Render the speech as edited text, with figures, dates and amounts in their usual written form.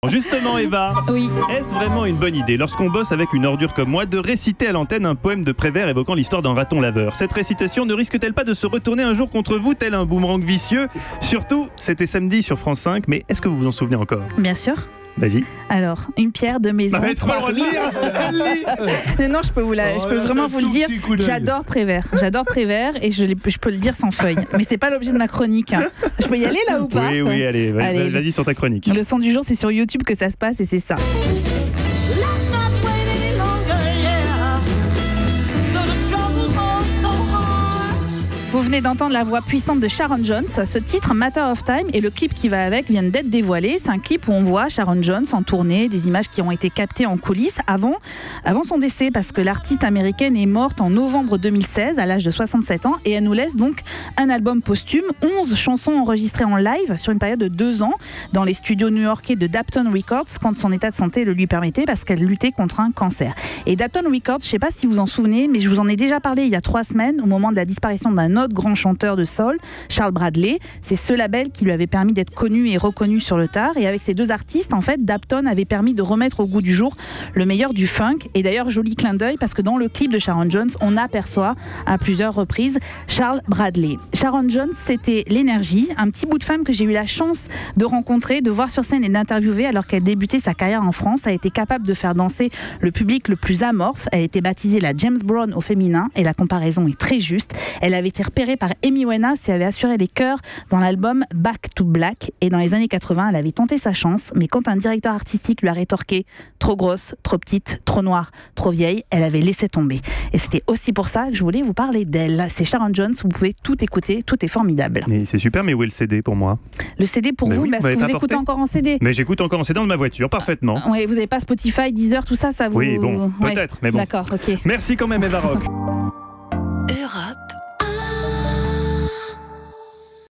Justement, Eva, Oui. est-ce vraiment une bonne idée, lorsqu'on bosse avec une ordure comme moi, de réciter à l'antenne un poème de Prévert évoquant l'histoire d'un raton laveur? Cette récitation ne risque-t-elle pas de se retourner un jour contre vous, tel un boomerang vicieux? Surtout, c'était samedi sur France 5, mais est-ce que vous vous en souvenez encore? Bien sûr. Vas-y. Alors, une pierre de maison. Mais trop le droit de lire. Non, je peux vraiment vous le dire. J'adore Prévert. J'adore Prévert et je peux le dire sans feuille. Mais c'est pas l'objet de ma chronique. Je peux y aller là ou pas? Oui, allez, vas-y sur ta chronique. Le son du jour, c'est sur YouTube que ça se passe et c'est ça. Vous venez d'entendre la voix puissante de Sharon Jones. Ce titre, Matter of Time, et le clip qui va avec viennent d'être dévoilés. C'est un clip où on voit Sharon Jones en tournée, des images qui ont été captées en coulisses avant son décès, parce que l'artiste américaine est morte en novembre 2016 à l'âge de 67 ans et elle nous laisse donc un album posthume, 11 chansons enregistrées en live sur une période de 2 ans dans les studios new-yorkais de Dapton Records quand son état de santé le lui permettait, parce qu'elle luttait contre un cancer. Et Dapton Records, je ne sais pas si vous en souvenez, mais je vous en ai déjà parlé il y a 3 semaines au moment de la disparition d'un autre grand chanteur de soul, Charles Bradley. C'est ce label qui lui avait permis d'être connu et reconnu sur le tard. Et avec ces 2 artistes, en fait, Dapton avait permis de remettre au goût du jour le meilleur du funk. Et d'ailleurs, joli clin d'œil, parce que dans le clip de Sharon Jones, on aperçoit à plusieurs reprises Charles Bradley. Sharon Jones, c'était l'énergie, un petit bout de femme que j'ai eu la chance de rencontrer, de voir sur scène et d'interviewer alors qu'elle débutait sa carrière en France. Elle était capable de faire danser le public le plus amorphe. Elle était baptisée la James Brown au féminin et la comparaison est très juste. Elle avait été repérée par Amy Winehouse et avait assuré les chœurs dans l'album Back to Black. Et dans les années 80, elle avait tenté sa chance, mais quand un directeur artistique lui a rétorqué « trop grosse, trop petite, trop noire, trop vieille », elle avait laissé tomber. Et c'était aussi pour ça que je voulais vous parler d'elle. C'est Sharon Jones, vous pouvez tout écouter, tout est formidable. Mais c'est super, mais où est le CD pour moi? Le CD pour vous, oui, parce que vous écoutez encore en CD. Mais j'écoute encore en CD dans ma voiture, parfaitement. Oui, vous n'avez pas Spotify, Deezer, tout ça, ça vous... Oui, bon, peut-être, mais bon. D'accord, ok. Merci quand même, Eva Rock. Europe.